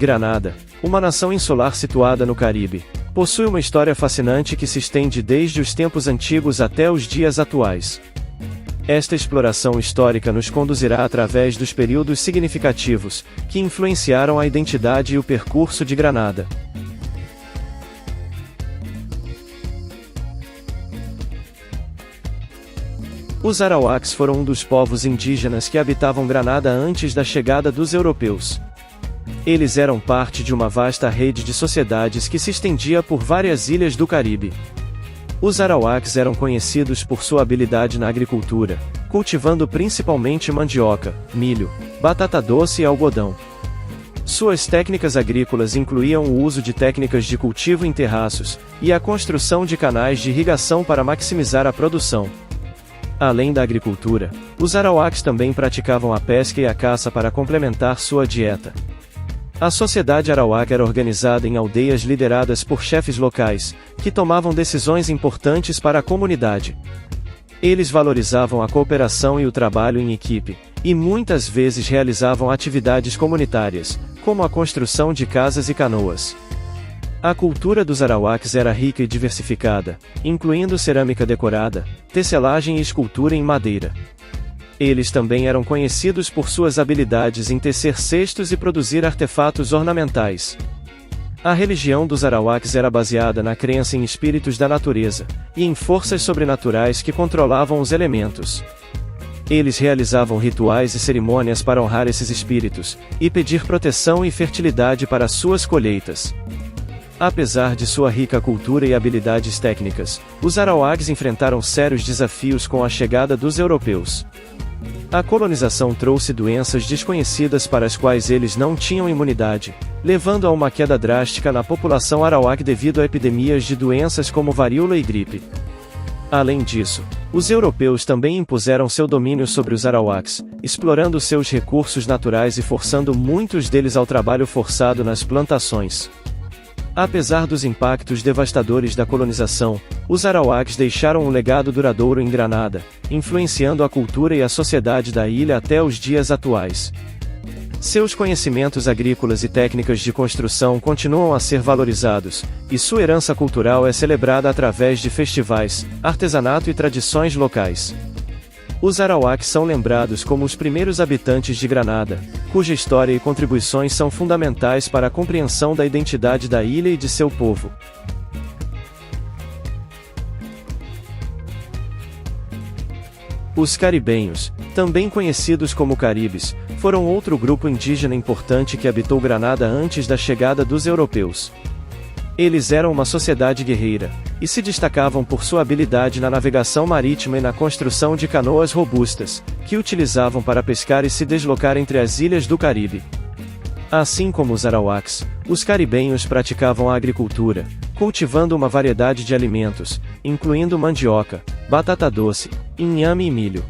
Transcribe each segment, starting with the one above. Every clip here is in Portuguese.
Granada, uma nação insular situada no Caribe, possui uma história fascinante que se estende desde os tempos antigos até os dias atuais. Esta exploração histórica nos conduzirá através dos períodos significativos, que influenciaram a identidade e o percurso de Granada. Os arawaks foram um dos povos indígenas que habitavam Granada antes da chegada dos europeus. Eles eram parte de uma vasta rede de sociedades que se estendia por várias ilhas do Caribe. Os arawaks eram conhecidos por sua habilidade na agricultura, cultivando principalmente mandioca, milho, batata doce e algodão. Suas técnicas agrícolas incluíam o uso de técnicas de cultivo em terraços, e a construção de canais de irrigação para maximizar a produção. Além da agricultura, os arawaks também praticavam a pesca e a caça para complementar sua dieta. A sociedade arawak era organizada em aldeias lideradas por chefes locais, que tomavam decisões importantes para a comunidade. Eles valorizavam a cooperação e o trabalho em equipe, e muitas vezes realizavam atividades comunitárias, como a construção de casas e canoas. A cultura dos arawaks era rica e diversificada, incluindo cerâmica decorada, tecelagem e escultura em madeira. Eles também eram conhecidos por suas habilidades em tecer cestos e produzir artefatos ornamentais. A religião dos arawaks era baseada na crença em espíritos da natureza, e em forças sobrenaturais que controlavam os elementos. Eles realizavam rituais e cerimônias para honrar esses espíritos, e pedir proteção e fertilidade para suas colheitas. Apesar de sua rica cultura e habilidades técnicas, os arawaks enfrentaram sérios desafios com a chegada dos europeus. A colonização trouxe doenças desconhecidas para as quais eles não tinham imunidade, levando a uma queda drástica na população arawak devido a epidemias de doenças como varíola e gripe. Além disso, os europeus também impuseram seu domínio sobre os arawaks, explorando seus recursos naturais e forçando muitos deles ao trabalho forçado nas plantações. Apesar dos impactos devastadores da colonização, os arawaks deixaram um legado duradouro em Granada, influenciando a cultura e a sociedade da ilha até os dias atuais. Seus conhecimentos agrícolas e técnicas de construção continuam a ser valorizados, e sua herança cultural é celebrada através de festivais, artesanato e tradições locais. Os arawaks são lembrados como os primeiros habitantes de Granada, cuja história e contribuições são fundamentais para a compreensão da identidade da ilha e de seu povo. Os caribenhos, também conhecidos como caribes, foram outro grupo indígena importante que habitou Granada antes da chegada dos europeus. Eles eram uma sociedade guerreira, e se destacavam por sua habilidade na navegação marítima e na construção de canoas robustas, que utilizavam para pescar e se deslocar entre as ilhas do Caribe. Assim como os arawaks, os caribenhos praticavam a agricultura, cultivando uma variedade de alimentos, incluindo mandioca, batata doce, inhame e milho.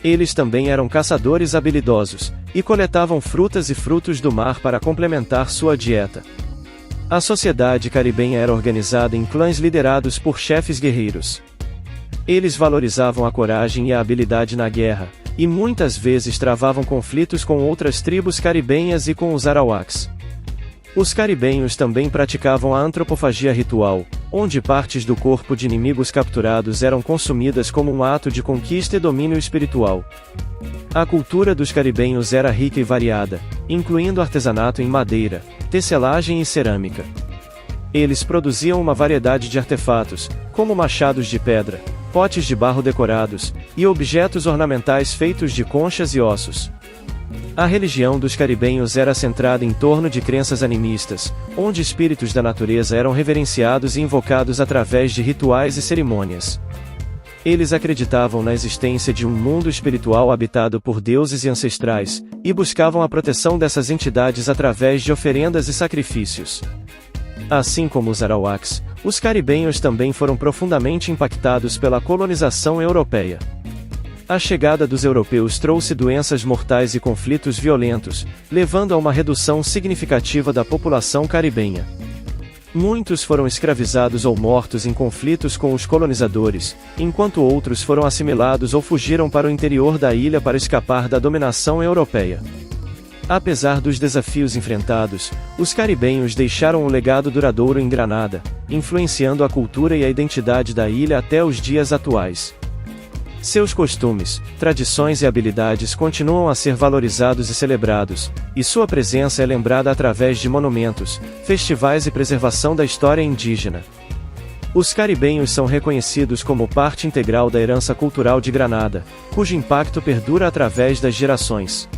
Eles também eram caçadores habilidosos, e coletavam frutas e frutos do mar para complementar sua dieta. A sociedade caribenha era organizada em clãs liderados por chefes guerreiros. Eles valorizavam a coragem e a habilidade na guerra, e muitas vezes travavam conflitos com outras tribos caribenhas e com os arawaks. Os caribenhos também praticavam a antropofagia ritual, onde partes do corpo de inimigos capturados eram consumidas como um ato de conquista e domínio espiritual. A cultura dos caribenhos era rica e variada, incluindo artesanato em madeira, tecelagem e cerâmica. Eles produziam uma variedade de artefatos, como machados de pedra, potes de barro decorados, e objetos ornamentais feitos de conchas e ossos. A religião dos caribenhos era centrada em torno de crenças animistas, onde espíritos da natureza eram reverenciados e invocados através de rituais e cerimônias. Eles acreditavam na existência de um mundo espiritual habitado por deuses e ancestrais, e buscavam a proteção dessas entidades através de oferendas e sacrifícios. Assim como os arawaks, os caribenhos também foram profundamente impactados pela colonização europeia. A chegada dos europeus trouxe doenças mortais e conflitos violentos, levando a uma redução significativa da população caribenha. Muitos foram escravizados ou mortos em conflitos com os colonizadores, enquanto outros foram assimilados ou fugiram para o interior da ilha para escapar da dominação europeia. Apesar dos desafios enfrentados, os caribenhos deixaram um legado duradouro em Granada, influenciando a cultura e a identidade da ilha até os dias atuais. Seus costumes, tradições e habilidades continuam a ser valorizados e celebrados, e sua presença é lembrada através de monumentos, festivais e preservação da história indígena. Os caribenhos são reconhecidos como parte integral da herança cultural de Granada, cujo impacto perdura através das gerações.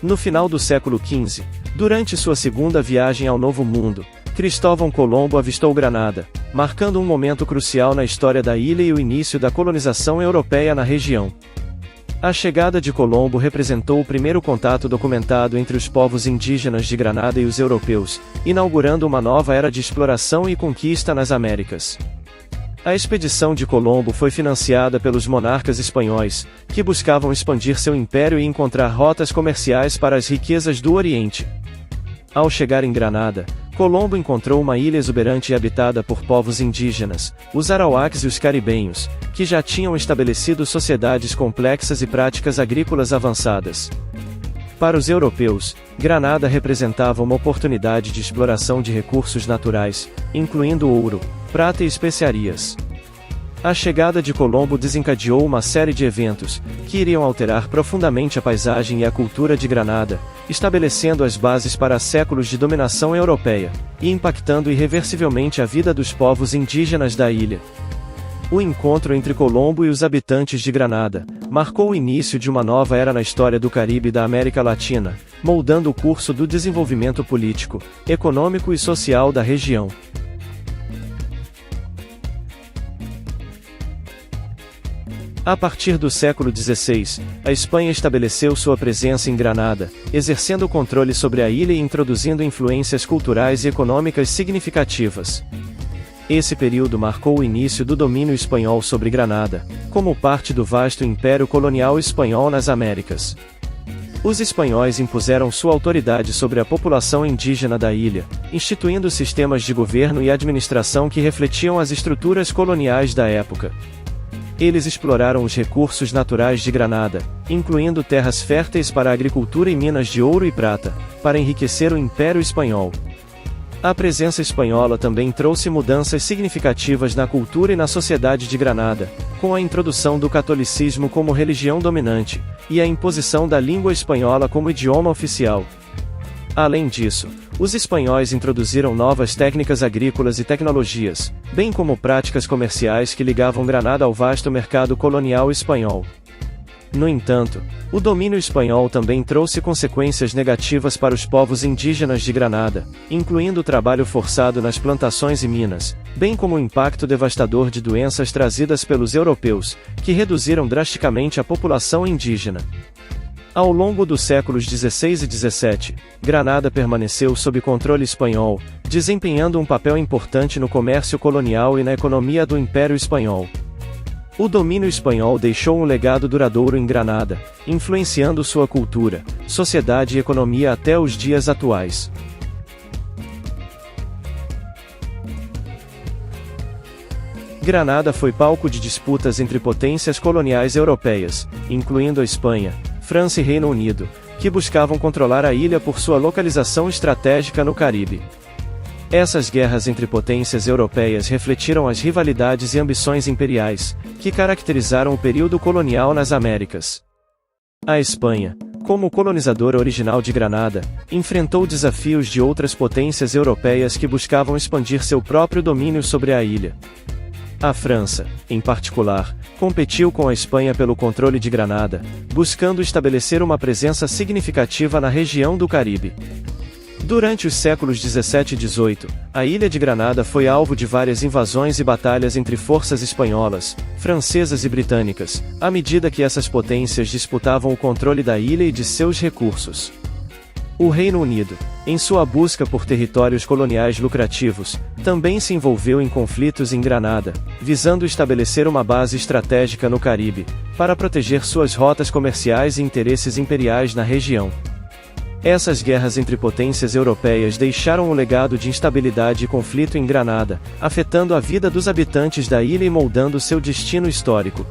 No final do século XV, durante sua segunda viagem ao Novo Mundo, Cristóvão Colombo avistou Granada, marcando um momento crucial na história da ilha e o início da colonização europeia na região. A chegada de Colombo representou o primeiro contato documentado entre os povos indígenas de Granada e os europeus, inaugurando uma nova era de exploração e conquista nas Américas. A expedição de Colombo foi financiada pelos monarcas espanhóis, que buscavam expandir seu império e encontrar rotas comerciais para as riquezas do Oriente. Ao chegar em Granada, Colombo encontrou uma ilha exuberante e habitada por povos indígenas, os arawakes e os caribenhos, que já tinham estabelecido sociedades complexas e práticas agrícolas avançadas. Para os europeus, Granada representava uma oportunidade de exploração de recursos naturais, incluindo ouro, prata e especiarias. A chegada de Colombo desencadeou uma série de eventos, que iriam alterar profundamente a paisagem e a cultura de Granada, estabelecendo as bases para séculos de dominação europeia, e impactando irreversivelmente a vida dos povos indígenas da ilha. O encontro entre Colombo e os habitantes de Granada marcou o início de uma nova era na história do Caribe e da América Latina, moldando o curso do desenvolvimento político, econômico e social da região. A partir do século XVI, a Espanha estabeleceu sua presença em Granada, exercendo o controle sobre a ilha e introduzindo influências culturais e econômicas significativas. Esse período marcou o início do domínio espanhol sobre Granada, como parte do vasto império colonial espanhol nas Américas. Os espanhóis impuseram sua autoridade sobre a população indígena da ilha, instituindo sistemas de governo e administração que refletiam as estruturas coloniais da época. Eles exploraram os recursos naturais de Granada, incluindo terras férteis para a agricultura e minas de ouro e prata, para enriquecer o Império Espanhol. A presença espanhola também trouxe mudanças significativas na cultura e na sociedade de Granada, com a introdução do catolicismo como religião dominante, e a imposição da língua espanhola como idioma oficial. Além disso, os espanhóis introduziram novas técnicas agrícolas e tecnologias, bem como práticas comerciais que ligavam Granada ao vasto mercado colonial espanhol. No entanto, o domínio espanhol também trouxe consequências negativas para os povos indígenas de Granada, incluindo o trabalho forçado nas plantações e minas, bem como o impacto devastador de doenças trazidas pelos europeus, que reduziram drasticamente a população indígena. Ao longo dos séculos XVI e XVII, Granada permaneceu sob controle espanhol, desempenhando um papel importante no comércio colonial e na economia do Império Espanhol. O domínio espanhol deixou um legado duradouro em Granada, influenciando sua cultura, sociedade e economia até os dias atuais. Granada foi palco de disputas entre potências coloniais europeias, incluindo a Espanha, França e Reino Unido, que buscavam controlar a ilha por sua localização estratégica no Caribe. Essas guerras entre potências europeias refletiram as rivalidades e ambições imperiais, que caracterizaram o período colonial nas Américas. A Espanha, como colonizadora original de Granada, enfrentou desafios de outras potências europeias que buscavam expandir seu próprio domínio sobre a ilha. A França, em particular, competiu com a Espanha pelo controle de Granada, buscando estabelecer uma presença significativa na região do Caribe. Durante os séculos XVII e XVIII, a ilha de Granada foi alvo de várias invasões e batalhas entre forças espanholas, francesas e britânicas, à medida que essas potências disputavam o controle da ilha e de seus recursos. O Reino Unido, em sua busca por territórios coloniais lucrativos, também se envolveu em conflitos em Granada, visando estabelecer uma base estratégica no Caribe, para proteger suas rotas comerciais e interesses imperiais na região. Essas guerras entre potências europeias deixaram um legado de instabilidade e conflito em Granada, afetando a vida dos habitantes da ilha e moldando seu destino histórico.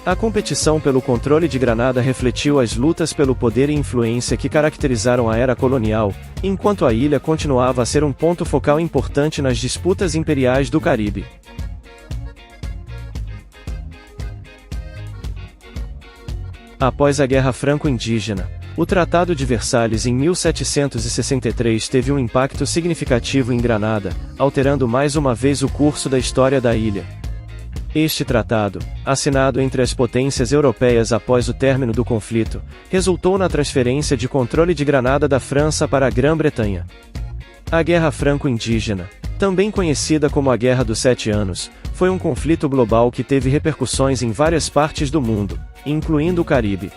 A competição pelo controle de Granada refletiu as lutas pelo poder e influência que caracterizaram a era colonial, enquanto a ilha continuava a ser um ponto focal importante nas disputas imperiais do Caribe. Após a Guerra Franco-Indígena, o Tratado de Versalhes em 1763 teve um impacto significativo em Granada, alterando mais uma vez o curso da história da ilha. Este tratado, assinado entre as potências europeias após o término do conflito, resultou na transferência de controle de Granada da França para a Grã-Bretanha. A Guerra Franco-Indígena, também conhecida como a Guerra dos Sete Anos, foi um conflito global que teve repercussões em várias partes do mundo, incluindo o Caribe.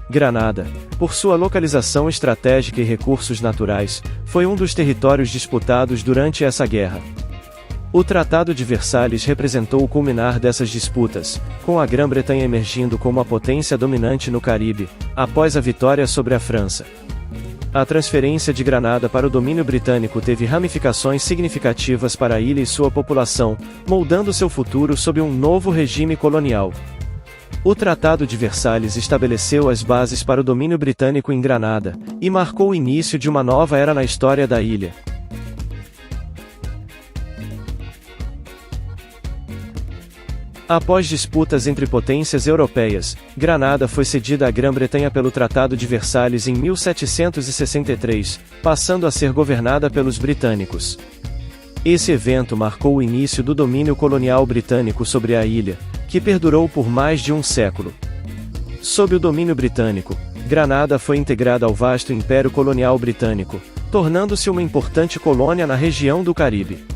Granada, por sua localização estratégica e recursos naturais, foi um dos territórios disputados durante essa guerra. O Tratado de Versalhes representou o culminar dessas disputas, com a Grã-Bretanha emergindo como a potência dominante no Caribe, após a vitória sobre a França. A transferência de Granada para o domínio britânico teve ramificações significativas para a ilha e sua população, moldando seu futuro sob um novo regime colonial. O Tratado de Versalhes estabeleceu as bases para o domínio britânico em Granada, e marcou o início de uma nova era na história da ilha. Após disputas entre potências europeias, Granada foi cedida à Grã-Bretanha pelo Tratado de Versalhes em 1763, passando a ser governada pelos britânicos. Esse evento marcou o início do domínio colonial britânico sobre a ilha, que perdurou por mais de um século. Sob o domínio britânico, Granada foi integrada ao vasto Império Colonial Britânico, tornando-se uma importante colônia na região do Caribe.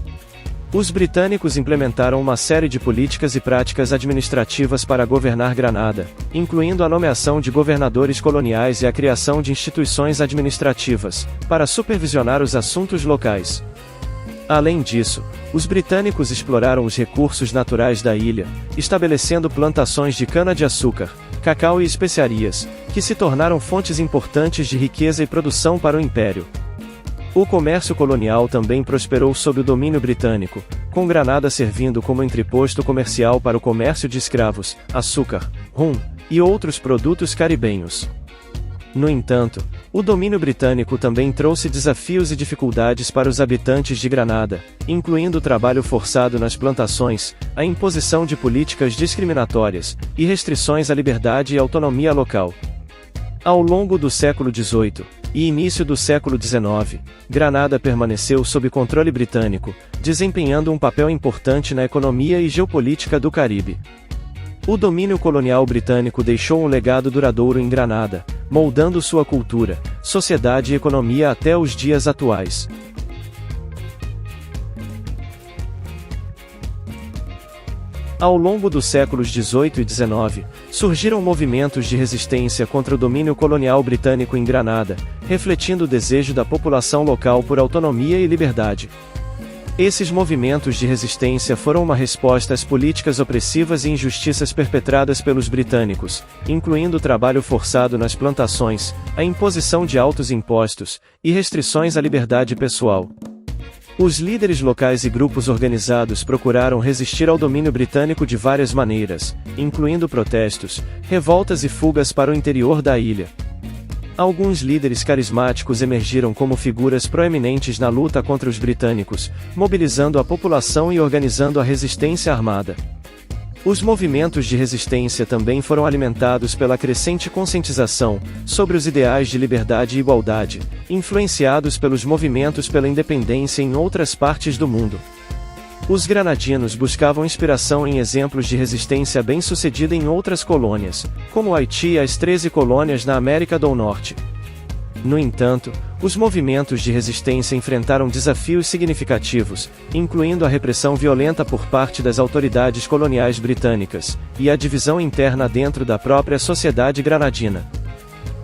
Os britânicos implementaram uma série de políticas e práticas administrativas para governar Granada, incluindo a nomeação de governadores coloniais e a criação de instituições administrativas, para supervisionar os assuntos locais. Além disso, os britânicos exploraram os recursos naturais da ilha, estabelecendo plantações de cana-de-açúcar, cacau e especiarias, que se tornaram fontes importantes de riqueza e produção para o Império. O comércio colonial também prosperou sob o domínio britânico, com Granada servindo como entreposto comercial para o comércio de escravos, açúcar, rum, e outros produtos caribenhos. No entanto, o domínio britânico também trouxe desafios e dificuldades para os habitantes de Granada, incluindo o trabalho forçado nas plantações, a imposição de políticas discriminatórias, e restrições à liberdade e autonomia local. Ao longo do século XVIII e início do século XIX, Granada permaneceu sob controle britânico, desempenhando um papel importante na economia e geopolítica do Caribe. O domínio colonial britânico deixou um legado duradouro em Granada, moldando sua cultura, sociedade e economia até os dias atuais. Ao longo dos séculos XVIII e XIX, surgiram movimentos de resistência contra o domínio colonial britânico em Granada, refletindo o desejo da população local por autonomia e liberdade. Esses movimentos de resistência foram uma resposta às políticas opressivas e injustiças perpetradas pelos britânicos, incluindo o trabalho forçado nas plantações, a imposição de altos impostos, e restrições à liberdade pessoal. Os líderes locais e grupos organizados procuraram resistir ao domínio britânico de várias maneiras, incluindo protestos, revoltas e fugas para o interior da ilha. Alguns líderes carismáticos emergiram como figuras proeminentes na luta contra os britânicos, mobilizando a população e organizando a resistência armada. Os movimentos de resistência também foram alimentados pela crescente conscientização sobre os ideais de liberdade e igualdade, influenciados pelos movimentos pela independência em outras partes do mundo. Os granadinos buscavam inspiração em exemplos de resistência bem-sucedida em outras colônias, como o Haiti e as 13 colônias na América do Norte. No entanto, os movimentos de resistência enfrentaram desafios significativos, incluindo a repressão violenta por parte das autoridades coloniais britânicas, e a divisão interna dentro da própria sociedade granadina.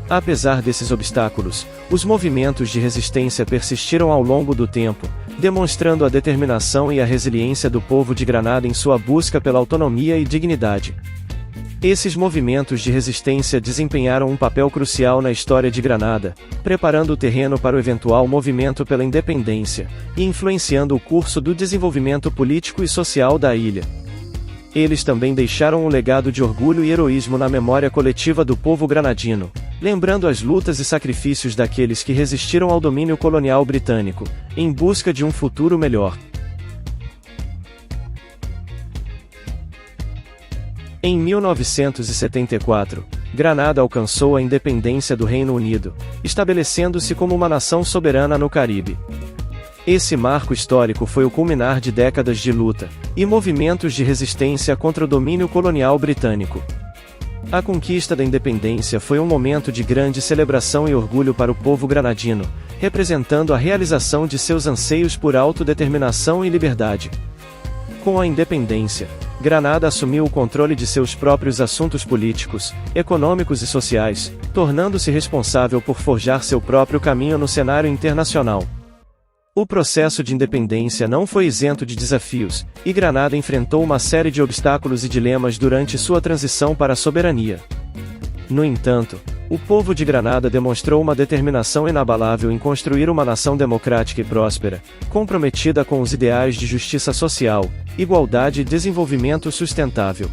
Apesar desses obstáculos, os movimentos de resistência persistiram ao longo do tempo, demonstrando a determinação e a resiliência do povo de Granada em sua busca pela autonomia e dignidade. Esses movimentos de resistência desempenharam um papel crucial na história de Granada, preparando o terreno para o eventual movimento pela independência, e influenciando o curso do desenvolvimento político e social da ilha. Eles também deixaram um legado de orgulho e heroísmo na memória coletiva do povo granadino, lembrando as lutas e sacrifícios daqueles que resistiram ao domínio colonial britânico, em busca de um futuro melhor. Em 1974, Granada alcançou a independência do Reino Unido, estabelecendo-se como uma nação soberana no Caribe. Esse marco histórico foi o culminar de décadas de luta e movimentos de resistência contra o domínio colonial britânico. A conquista da independência foi um momento de grande celebração e orgulho para o povo granadino, representando a realização de seus anseios por autodeterminação e liberdade. Com a independência, Granada assumiu o controle de seus próprios assuntos políticos, econômicos e sociais, tornando-se responsável por forjar seu próprio caminho no cenário internacional. O processo de independência não foi isento de desafios, e Granada enfrentou uma série de obstáculos e dilemas durante sua transição para a soberania. No entanto, o povo de Granada demonstrou uma determinação inabalável em construir uma nação democrática e próspera, comprometida com os ideais de justiça social, igualdade e desenvolvimento sustentável.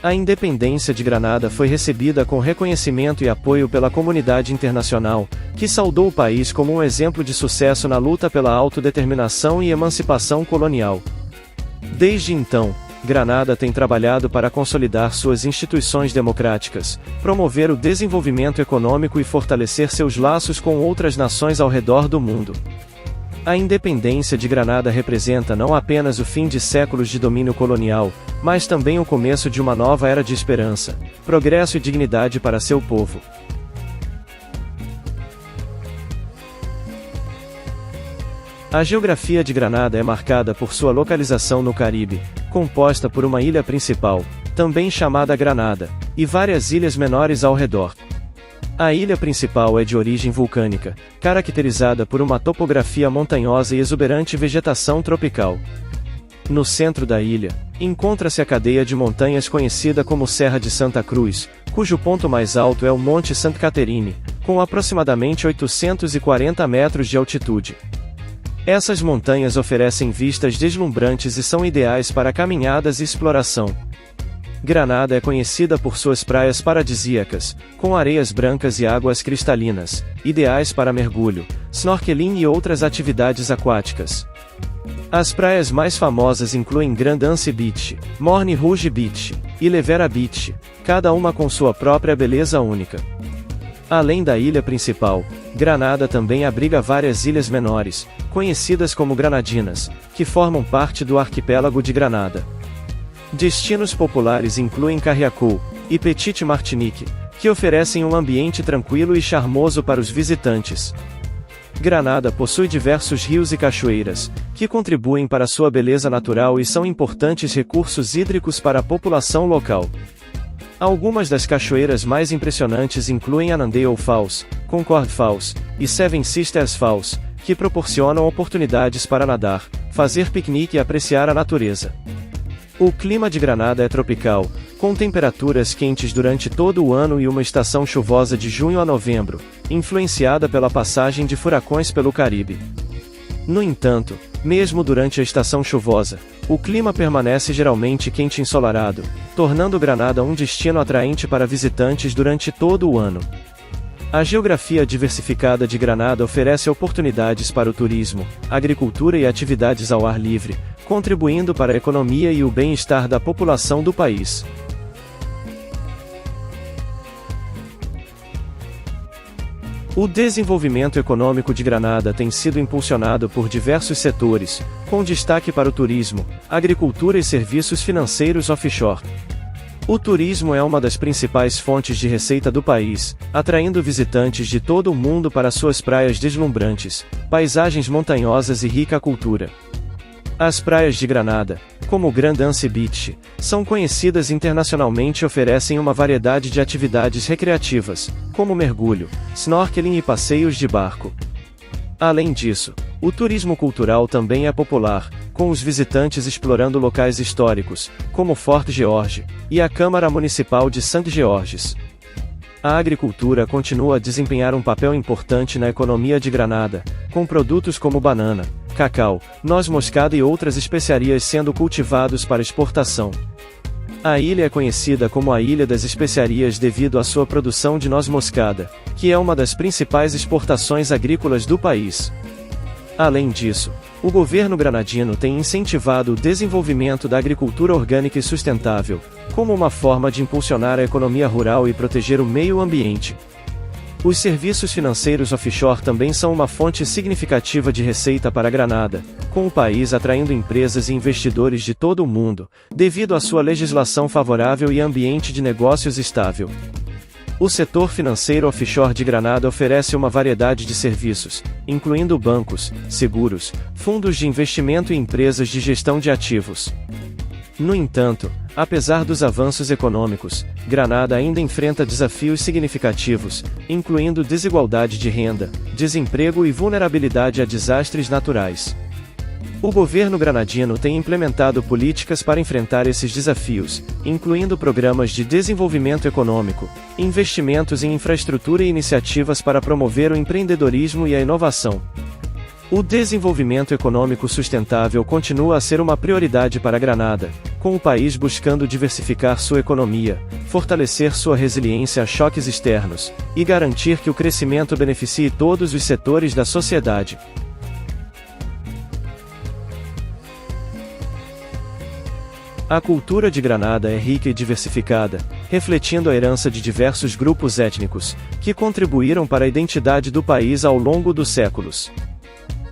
A independência de Granada foi recebida com reconhecimento e apoio pela comunidade internacional, que saudou o país como um exemplo de sucesso na luta pela autodeterminação e emancipação colonial. Desde então, Granada tem trabalhado para consolidar suas instituições democráticas, promover o desenvolvimento econômico e fortalecer seus laços com outras nações ao redor do mundo. A independência de Granada representa não apenas o fim de séculos de domínio colonial, mas também o começo de uma nova era de esperança, progresso e dignidade para seu povo. A geografia de Granada é marcada por sua localização no Caribe, composta por uma ilha principal, também chamada Granada, e várias ilhas menores ao redor. A ilha principal é de origem vulcânica, caracterizada por uma topografia montanhosa e exuberante vegetação tropical. No centro da ilha, encontra-se a cadeia de montanhas conhecida como Serra de Santa Cruz, cujo ponto mais alto é o Monte Santa Caterine, com aproximadamente 840 metros de altitude. Essas montanhas oferecem vistas deslumbrantes e são ideais para caminhadas e exploração. Granada é conhecida por suas praias paradisíacas, com areias brancas e águas cristalinas, ideais para mergulho, snorkeling e outras atividades aquáticas. As praias mais famosas incluem Grand Anse Beach, Morne Rouge Beach e Levera Beach, cada uma com sua própria beleza única. Além da ilha principal, Granada também abriga várias ilhas menores, conhecidas como Granadinas, que formam parte do arquipélago de Granada. Destinos populares incluem Carriacou e Petite Martinique, que oferecem um ambiente tranquilo e charmoso para os visitantes. Granada possui diversos rios e cachoeiras, que contribuem para sua beleza natural e são importantes recursos hídricos para a população local. Algumas das cachoeiras mais impressionantes incluem Annandale Falls, Concord Falls e Seven Sisters Falls, que proporcionam oportunidades para nadar, fazer piquenique e apreciar a natureza. O clima de Granada é tropical, com temperaturas quentes durante todo o ano e uma estação chuvosa de junho a novembro, influenciada pela passagem de furacões pelo Caribe. No entanto, mesmo durante a estação chuvosa, o clima permanece geralmente quente e ensolarado, tornando Granada um destino atraente para visitantes durante todo o ano. A geografia diversificada de Granada oferece oportunidades para o turismo, agricultura e atividades ao ar livre, contribuindo para a economia e o bem-estar da população do país. O desenvolvimento econômico de Granada tem sido impulsionado por diversos setores, com destaque para o turismo, agricultura e serviços financeiros offshore. O turismo é uma das principais fontes de receita do país, atraindo visitantes de todo o mundo para suas praias deslumbrantes, paisagens montanhosas e rica cultura. As praias de Granada, como Grand Anse Beach, são conhecidas internacionalmente e oferecem uma variedade de atividades recreativas, como mergulho, snorkeling e passeios de barco. Além disso, o turismo cultural também é popular, com os visitantes explorando locais históricos, como Fort George, e a Câmara Municipal de St. George's. A agricultura continua a desempenhar um papel importante na economia de Granada, com produtos como banana, cacau, noz moscada e outras especiarias sendo cultivados para exportação. A ilha é conhecida como a Ilha das Especiarias devido à sua produção de noz moscada, que é uma das principais exportações agrícolas do país. Além disso, o governo granadino tem incentivado o desenvolvimento da agricultura orgânica e sustentável, como uma forma de impulsionar a economia rural e proteger o meio ambiente. Os serviços financeiros offshore também são uma fonte significativa de receita para Granada, com o país atraindo empresas e investidores de todo o mundo, devido à sua legislação favorável e ambiente de negócios estável. O setor financeiro offshore de Granada oferece uma variedade de serviços, incluindo bancos, seguros, fundos de investimento e empresas de gestão de ativos. No entanto, apesar dos avanços econômicos, Granada ainda enfrenta desafios significativos, incluindo desigualdade de renda, desemprego e vulnerabilidade a desastres naturais. O governo granadino tem implementado políticas para enfrentar esses desafios, incluindo programas de desenvolvimento econômico, investimentos em infraestrutura e iniciativas para promover o empreendedorismo e a inovação. O desenvolvimento econômico sustentável continua a ser uma prioridade para Granada, com o país buscando diversificar sua economia, fortalecer sua resiliência a choques externos, e garantir que o crescimento beneficie todos os setores da sociedade. A cultura de Granada é rica e diversificada, refletindo a herança de diversos grupos étnicos, que contribuíram para a identidade do país ao longo dos séculos.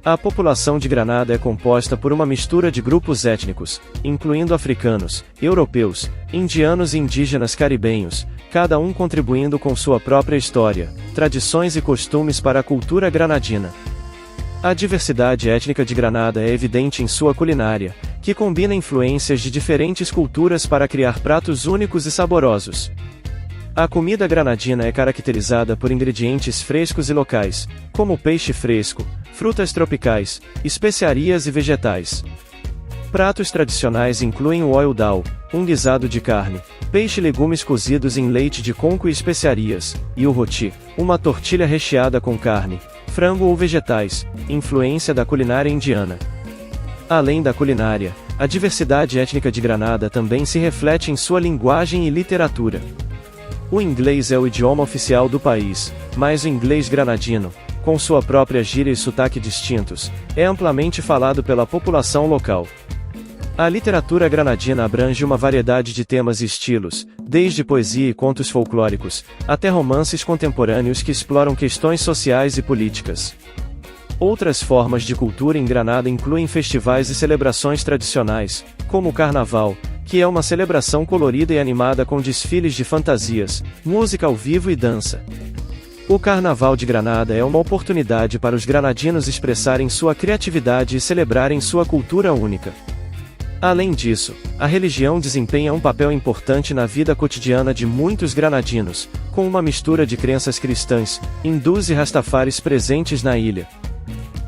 A população de Granada é composta por uma mistura de grupos étnicos, incluindo africanos, europeus, indianos e indígenas caribenhos, cada um contribuindo com sua própria história, tradições e costumes para a cultura granadina. A diversidade étnica de Granada é evidente em sua culinária, que combina influências de diferentes culturas para criar pratos únicos e saborosos. A comida granadina é caracterizada por ingredientes frescos e locais, como peixe fresco, frutas tropicais, especiarias e vegetais. Pratos tradicionais incluem o oil dal, um guisado de carne, peixe e legumes cozidos em leite de coco e especiarias, e o roti, uma tortilha recheada com carne, frango ou vegetais, influência da culinária indiana. Além da culinária, a diversidade étnica de Granada também se reflete em sua linguagem e literatura. O inglês é o idioma oficial do país, mas o inglês granadino, com sua própria gíria e sotaque distintos, é amplamente falado pela população local. A literatura granadina abrange uma variedade de temas e estilos, desde poesia e contos folclóricos, até romances contemporâneos que exploram questões sociais e políticas. Outras formas de cultura em Granada incluem festivais e celebrações tradicionais, como o Carnaval, que é uma celebração colorida e animada com desfiles de fantasias, música ao vivo e dança. O Carnaval de Granada é uma oportunidade para os granadinos expressarem sua criatividade e celebrarem sua cultura única. Além disso, a religião desempenha um papel importante na vida cotidiana de muitos granadinos, com uma mistura de crenças cristãs, hindus e rastafaris presentes na ilha.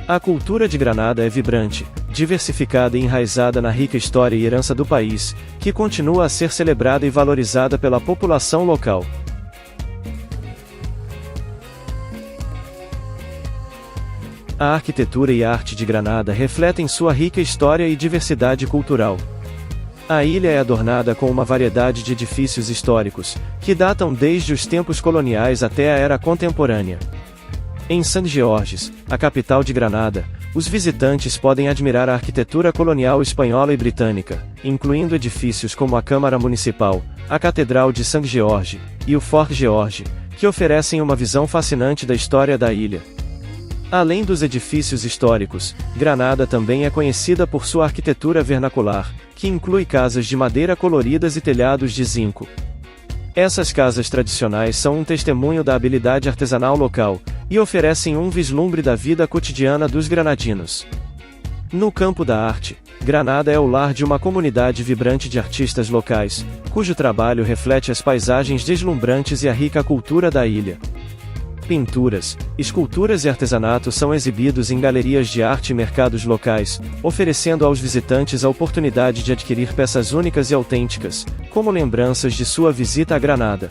A cultura de Granada é vibrante, diversificada e enraizada na rica história e herança do país, que continua a ser celebrada e valorizada pela população local. A arquitetura e a arte de Granada refletem sua rica história e diversidade cultural. A ilha é adornada com uma variedade de edifícios históricos, que datam desde os tempos coloniais até a era contemporânea. Em St. Georges, a capital de Granada, os visitantes podem admirar a arquitetura colonial espanhola e britânica, incluindo edifícios como a Câmara Municipal, a Catedral de St. George, e o Fort George, que oferecem uma visão fascinante da história da ilha. Além dos edifícios históricos, Granada também é conhecida por sua arquitetura vernacular, que inclui casas de madeira coloridas e telhados de zinco. Essas casas tradicionais são um testemunho da habilidade artesanal local, e oferecem um vislumbre da vida cotidiana dos granadinos. No campo da arte, Granada é o lar de uma comunidade vibrante de artistas locais, cujo trabalho reflete as paisagens deslumbrantes e a rica cultura da ilha. Pinturas, esculturas e artesanato são exibidos em galerias de arte e mercados locais, oferecendo aos visitantes a oportunidade de adquirir peças únicas e autênticas, como lembranças de sua visita a Granada.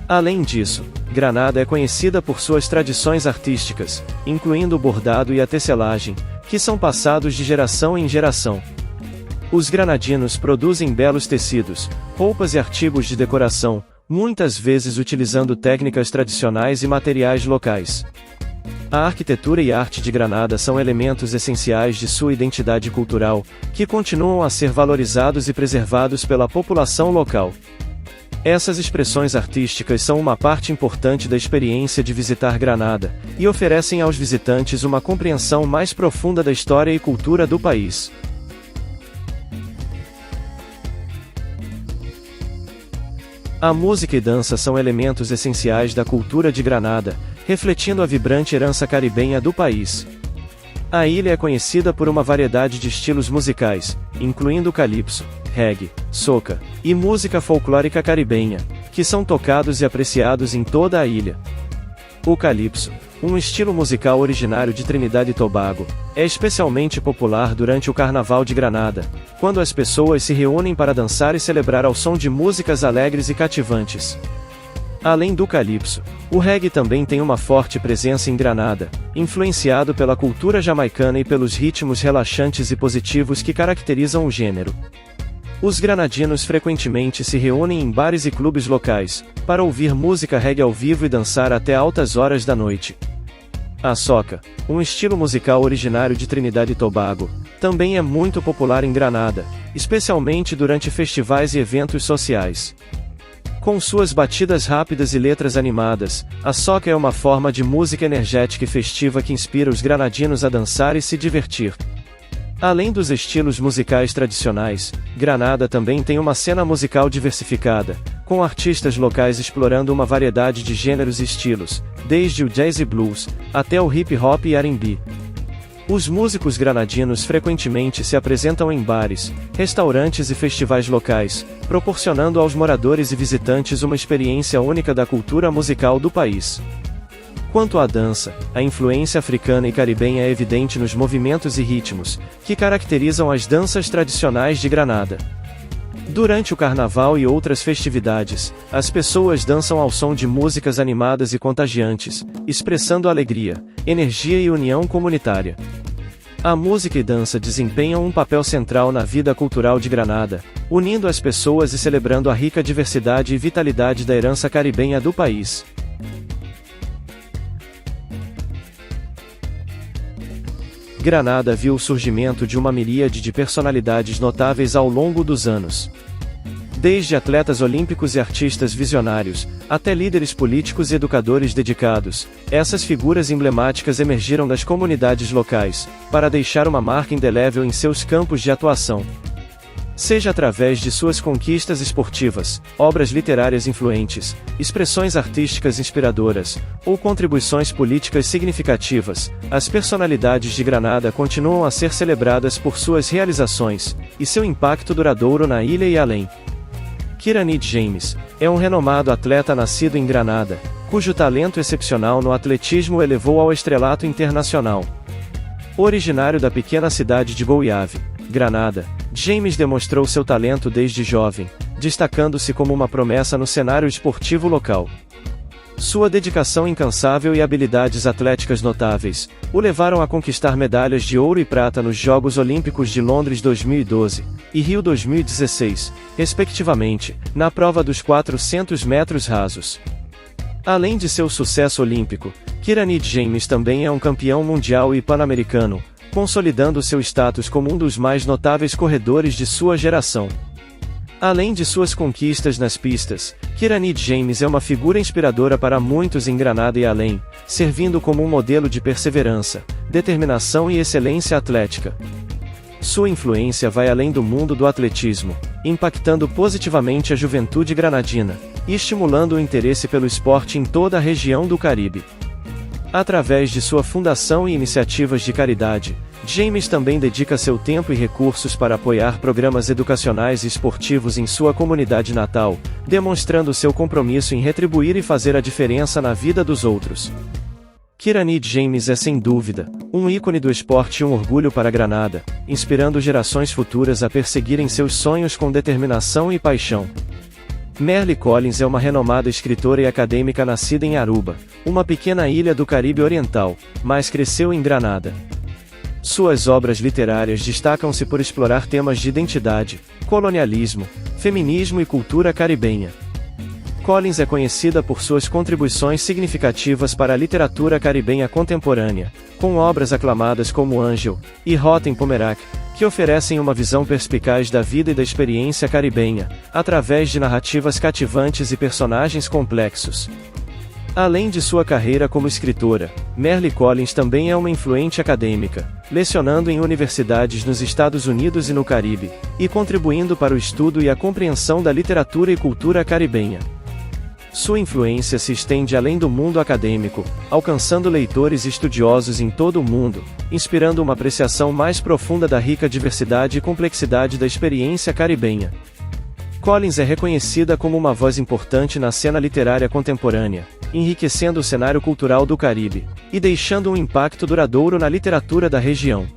Além disso, Granada é conhecida por suas tradições artísticas, incluindo o bordado e a tecelagem, que são passados de geração em geração. Os granadinos produzem belos tecidos, roupas e artigos de decoração, muitas vezes utilizando técnicas tradicionais e materiais locais. A arquitetura e arte de Granada são elementos essenciais de sua identidade cultural, que continuam a ser valorizados e preservados pela população local. Essas expressões artísticas são uma parte importante da experiência de visitar Granada, e oferecem aos visitantes uma compreensão mais profunda da história e cultura do país. A música e dança são elementos essenciais da cultura de Granada, refletindo a vibrante herança caribenha do país. A ilha é conhecida por uma variedade de estilos musicais, incluindo calypso, reggae, soca e música folclórica caribenha, que são tocados e apreciados em toda a ilha. O calypso, um estilo musical originário de Trinidad e Tobago, é especialmente popular durante o Carnaval de Granada, quando as pessoas se reúnem para dançar e celebrar ao som de músicas alegres e cativantes. Além do calypso, o reggae também tem uma forte presença em Granada, influenciado pela cultura jamaicana e pelos ritmos relaxantes e positivos que caracterizam o gênero. Os granadinos frequentemente se reúnem em bares e clubes locais, para ouvir música reggae ao vivo e dançar até altas horas da noite. A soca, um estilo musical originário de Trinidad e Tobago, também é muito popular em Granada, especialmente durante festivais e eventos sociais. Com suas batidas rápidas e letras animadas, a soca é uma forma de música energética e festiva que inspira os granadinos a dançar e se divertir. Além dos estilos musicais tradicionais, Granada também tem uma cena musical diversificada, com artistas locais explorando uma variedade de gêneros e estilos, desde o jazz e blues, até o hip hop e R&B. Os músicos granadinos frequentemente se apresentam em bares, restaurantes e festivais locais, proporcionando aos moradores e visitantes uma experiência única da cultura musical do país. Quanto à dança, a influência africana e caribenha é evidente nos movimentos e ritmos, que caracterizam as danças tradicionais de Granada. Durante o carnaval e outras festividades, as pessoas dançam ao som de músicas animadas e contagiantes, expressando alegria, energia e união comunitária. A música e dança desempenham um papel central na vida cultural de Granada, unindo as pessoas e celebrando a rica diversidade e vitalidade da herança caribenha do país. Granada viu o surgimento de uma miríade de personalidades notáveis ao longo dos anos. Desde atletas olímpicos e artistas visionários, até líderes políticos e educadores dedicados, essas figuras emblemáticas emergiram das comunidades locais, para deixar uma marca indelével em seus campos de atuação. Seja através de suas conquistas esportivas, obras literárias influentes, expressões artísticas inspiradoras, ou contribuições políticas significativas, as personalidades de Granada continuam a ser celebradas por suas realizações, e seu impacto duradouro na ilha e além. Kiranid James é um renomado atleta nascido em Granada, cujo talento excepcional no atletismo o elevou ao estrelato internacional. Originário da pequena cidade de Goiave, Granada, James demonstrou seu talento desde jovem, destacando-se como uma promessa no cenário esportivo local. Sua dedicação incansável e habilidades atléticas notáveis o levaram a conquistar medalhas de ouro e prata nos Jogos Olímpicos de Londres 2012 e Rio 2016, respectivamente, na prova dos 400 metros rasos. Além de seu sucesso olímpico, Kiranid James também é um campeão mundial e pan-americano, consolidando seu status como um dos mais notáveis corredores de sua geração. Além de suas conquistas nas pistas, Kiranid James é uma figura inspiradora para muitos em Granada e além, servindo como um modelo de perseverança, determinação e excelência atlética. Sua influência vai além do mundo do atletismo, impactando positivamente a juventude granadina, e estimulando o interesse pelo esporte em toda a região do Caribe. Através de sua fundação e iniciativas de caridade, James também dedica seu tempo e recursos para apoiar programas educacionais e esportivos em sua comunidade natal, demonstrando seu compromisso em retribuir e fazer a diferença na vida dos outros. Kiranid James é sem dúvida um ícone do esporte e um orgulho para Granada, inspirando gerações futuras a perseguirem seus sonhos com determinação e paixão. Merle Collins é uma renomada escritora e acadêmica nascida em Aruba, uma pequena ilha do Caribe Oriental, mas cresceu em Granada. Suas obras literárias destacam-se por explorar temas de identidade, colonialismo, feminismo e cultura caribenha. Collins é conhecida por suas contribuições significativas para a literatura caribenha contemporânea, com obras aclamadas como Angel e Rotem Pomerac, que oferecem uma visão perspicaz da vida e da experiência caribenha, através de narrativas cativantes e personagens complexos. Além de sua carreira como escritora, Merle Collins também é uma influente acadêmica, lecionando em universidades nos Estados Unidos e no Caribe, e contribuindo para o estudo e a compreensão da literatura e cultura caribenha. Sua influência se estende além do mundo acadêmico, alcançando leitores e estudiosos em todo o mundo, inspirando uma apreciação mais profunda da rica diversidade e complexidade da experiência caribenha. Collins é reconhecida como uma voz importante na cena literária contemporânea, enriquecendo o cenário cultural do Caribe, e deixando um impacto duradouro na literatura da região.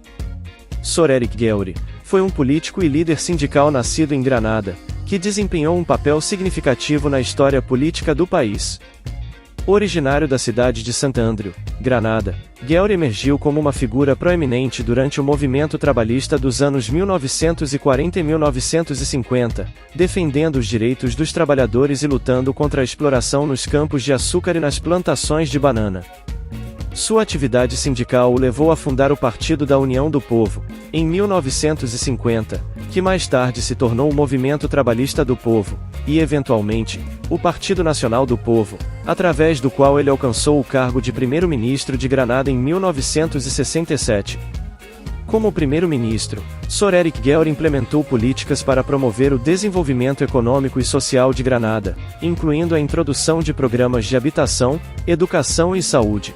Sr. Eric Gowrie foi um político e líder sindical nascido em Granada, que desempenhou um papel significativo na história política do país. Originário da cidade de St. Andrew, Granada, Gowrie emergiu como uma figura proeminente durante o movimento trabalhista dos anos 1940 e 1950, defendendo os direitos dos trabalhadores e lutando contra a exploração nos campos de açúcar e nas plantações de banana. Sua atividade sindical o levou a fundar o Partido da União do Povo, em 1950, que mais tarde se tornou o Movimento Trabalhista do Povo, e eventualmente, o Partido Nacional do Povo, através do qual ele alcançou o cargo de primeiro-ministro de Granada em 1967. Como primeiro-ministro, Sr. Eric Gowrie implementou políticas para promover o desenvolvimento econômico e social de Granada, incluindo a introdução de programas de habitação, educação e saúde.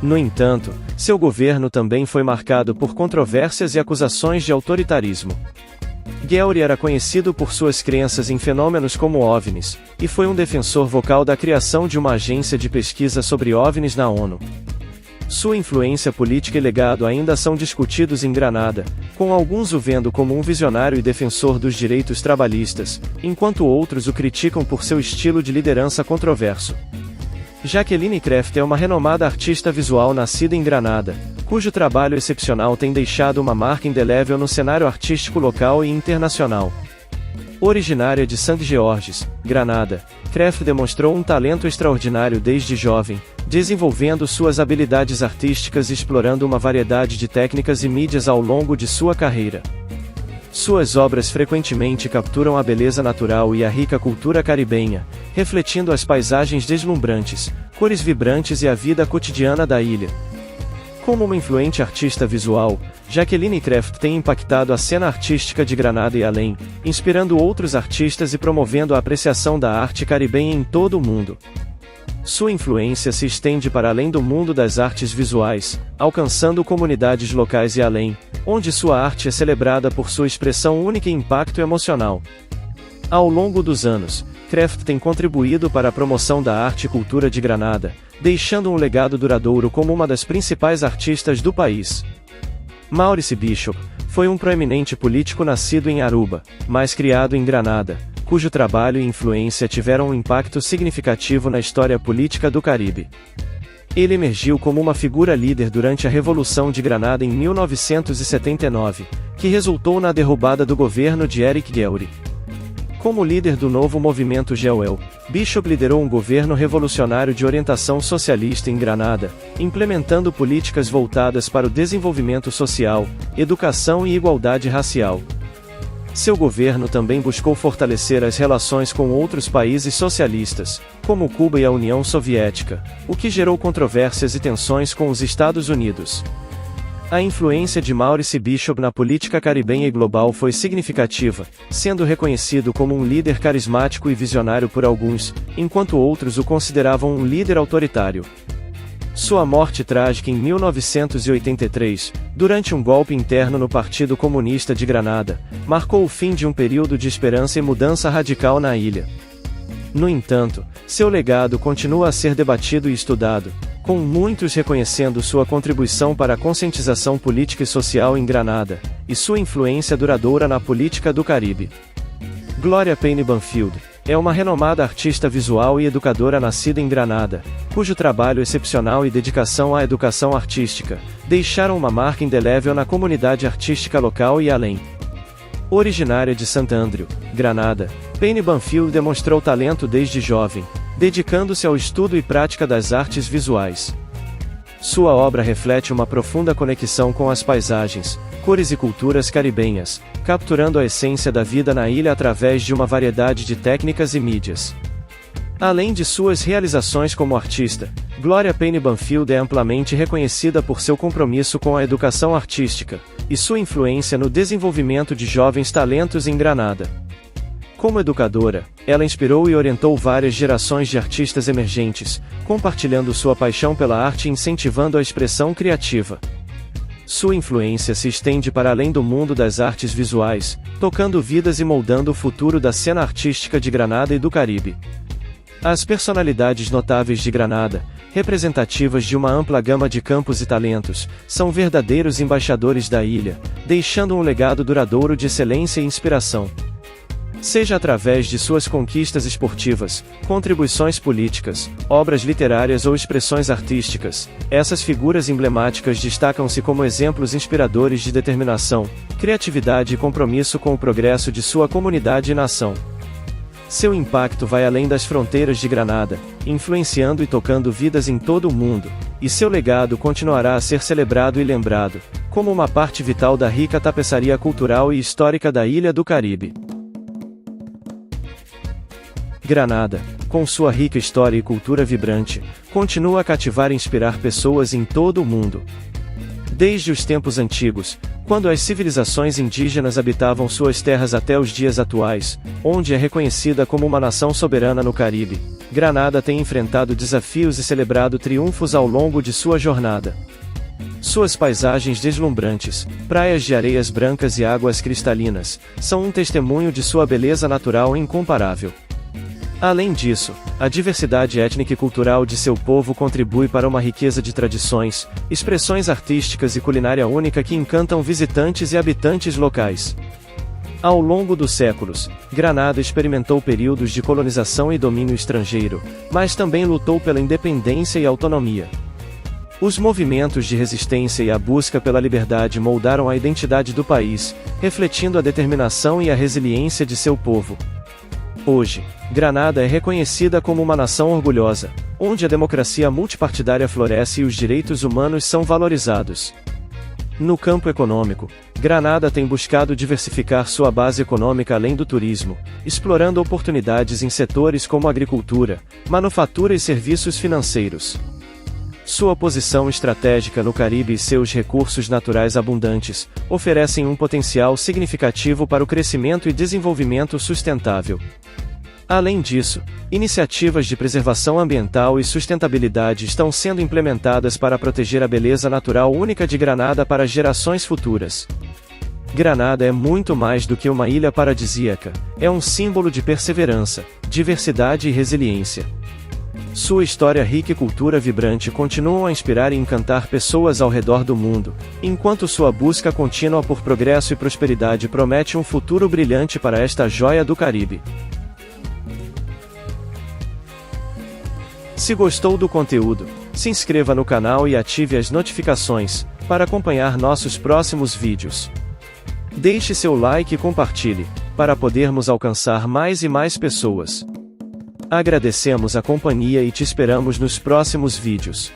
No entanto, seu governo também foi marcado por controvérsias e acusações de autoritarismo. Gowrie era conhecido por suas crenças em fenômenos como OVNIs, e foi um defensor vocal da criação de uma agência de pesquisa sobre OVNIs na ONU. Sua influência política e legado ainda são discutidos em Granada, com alguns o vendo como um visionário e defensor dos direitos trabalhistas, enquanto outros o criticam por seu estilo de liderança controverso. Jacqueline Kraft é uma renomada artista visual nascida em Granada, cujo trabalho excepcional tem deixado uma marca indelével no cenário artístico local e internacional. Originária de St. George's, Granada, Kraft demonstrou um talento extraordinário desde jovem, desenvolvendo suas habilidades artísticas e explorando uma variedade de técnicas e mídias ao longo de sua carreira. Suas obras frequentemente capturam a beleza natural e a rica cultura caribenha, refletindo as paisagens deslumbrantes, cores vibrantes e a vida cotidiana da ilha. Como uma influente artista visual, Jacqueline Kraft tem impactado a cena artística de Granada e além, inspirando outros artistas e promovendo a apreciação da arte caribenha em todo o mundo. Sua influência se estende para além do mundo das artes visuais, alcançando comunidades locais e além, onde sua arte é celebrada por sua expressão única e impacto emocional. Ao longo dos anos, Kraft tem contribuído para a promoção da arte e cultura de Granada, deixando um legado duradouro como uma das principais artistas do país. Maurice Bishop foi um proeminente político nascido em Aruba, mas criado em Granada, cujo trabalho e influência tiveram um impacto significativo na história política do Caribe. Ele emergiu como uma figura líder durante a Revolução de Granada em 1979, que resultou na derrubada do governo de Eric Gowrie. Como líder do novo movimento GEUEL, Bishop liderou um governo revolucionário de orientação socialista em Granada, implementando políticas voltadas para o desenvolvimento social, educação e igualdade racial. Seu governo também buscou fortalecer as relações com outros países socialistas, como Cuba e a União Soviética, o que gerou controvérsias e tensões com os Estados Unidos. A influência de Maurice Bishop na política caribenha e global foi significativa, sendo reconhecido como um líder carismático e visionário por alguns, enquanto outros o consideravam um líder autoritário. Sua morte trágica em 1983, durante um golpe interno no Partido Comunista de Granada, marcou o fim de um período de esperança e mudança radical na ilha. No entanto, seu legado continua a ser debatido e estudado, com muitos reconhecendo sua contribuição para a conscientização política e social em Granada, e sua influência duradoura na política do Caribe. Gloria Payne Banfield, é uma renomada artista visual e educadora nascida em Granada, cujo trabalho excepcional e dedicação à educação artística deixaram uma marca indelével na comunidade artística local e além. Originária de Sant Andreu, Granada, Penny Banfield demonstrou talento desde jovem, dedicando-se ao estudo e prática das artes visuais. Sua obra reflete uma profunda conexão com as paisagens, cores e culturas caribenhas, capturando a essência da vida na ilha através de uma variedade de técnicas e mídias. Além de suas realizações como artista, Gloria Penny Banfield é amplamente reconhecida por seu compromisso com a educação artística e sua influência no desenvolvimento de jovens talentos em Granada. Como educadora, ela inspirou e orientou várias gerações de artistas emergentes, compartilhando sua paixão pela arte e incentivando a expressão criativa. Sua influência se estende para além do mundo das artes visuais, tocando vidas e moldando o futuro da cena artística de Granada e do Caribe. As personalidades notáveis de Granada, representativas de uma ampla gama de campos e talentos, são verdadeiros embaixadores da ilha, deixando um legado duradouro de excelência e inspiração. Seja através de suas conquistas esportivas, contribuições políticas, obras literárias ou expressões artísticas, essas figuras emblemáticas destacam-se como exemplos inspiradores de determinação, criatividade e compromisso com o progresso de sua comunidade e nação. Seu impacto vai além das fronteiras de Granada, influenciando e tocando vidas em todo o mundo, e seu legado continuará a ser celebrado e lembrado, como uma parte vital da rica tapeçaria cultural e histórica da Ilha do Caribe. Granada, com sua rica história e cultura vibrante, continua a cativar e inspirar pessoas em todo o mundo. Desde os tempos antigos, quando as civilizações indígenas habitavam suas terras até os dias atuais, onde é reconhecida como uma nação soberana no Caribe, Granada tem enfrentado desafios e celebrado triunfos ao longo de sua jornada. Suas paisagens deslumbrantes, praias de areias brancas e águas cristalinas, são um testemunho de sua beleza natural incomparável. Além disso, a diversidade étnica e cultural de seu povo contribui para uma riqueza de tradições, expressões artísticas e culinária única que encantam visitantes e habitantes locais. Ao longo dos séculos, Granada experimentou períodos de colonização e domínio estrangeiro, mas também lutou pela independência e autonomia. Os movimentos de resistência e a busca pela liberdade moldaram a identidade do país, refletindo a determinação e a resiliência de seu povo. Hoje, Granada é reconhecida como uma nação orgulhosa, onde a democracia multipartidária floresce e os direitos humanos são valorizados. No campo econômico, Granada tem buscado diversificar sua base econômica além do turismo, explorando oportunidades em setores como agricultura, manufatura e serviços financeiros. Sua posição estratégica no Caribe e seus recursos naturais abundantes oferecem um potencial significativo para o crescimento e desenvolvimento sustentável. Além disso, iniciativas de preservação ambiental e sustentabilidade estão sendo implementadas para proteger a beleza natural única de Granada para gerações futuras. Granada é muito mais do que uma ilha paradisíaca, é um símbolo de perseverança, diversidade e resiliência. Sua história rica e cultura vibrante continuam a inspirar e encantar pessoas ao redor do mundo, enquanto sua busca contínua por progresso e prosperidade promete um futuro brilhante para esta joia do Caribe. Se gostou do conteúdo, se inscreva no canal e ative as notificações, para acompanhar nossos próximos vídeos. Deixe seu like e compartilhe, para podermos alcançar mais e mais pessoas. Agradecemos a companhia e te esperamos nos próximos vídeos.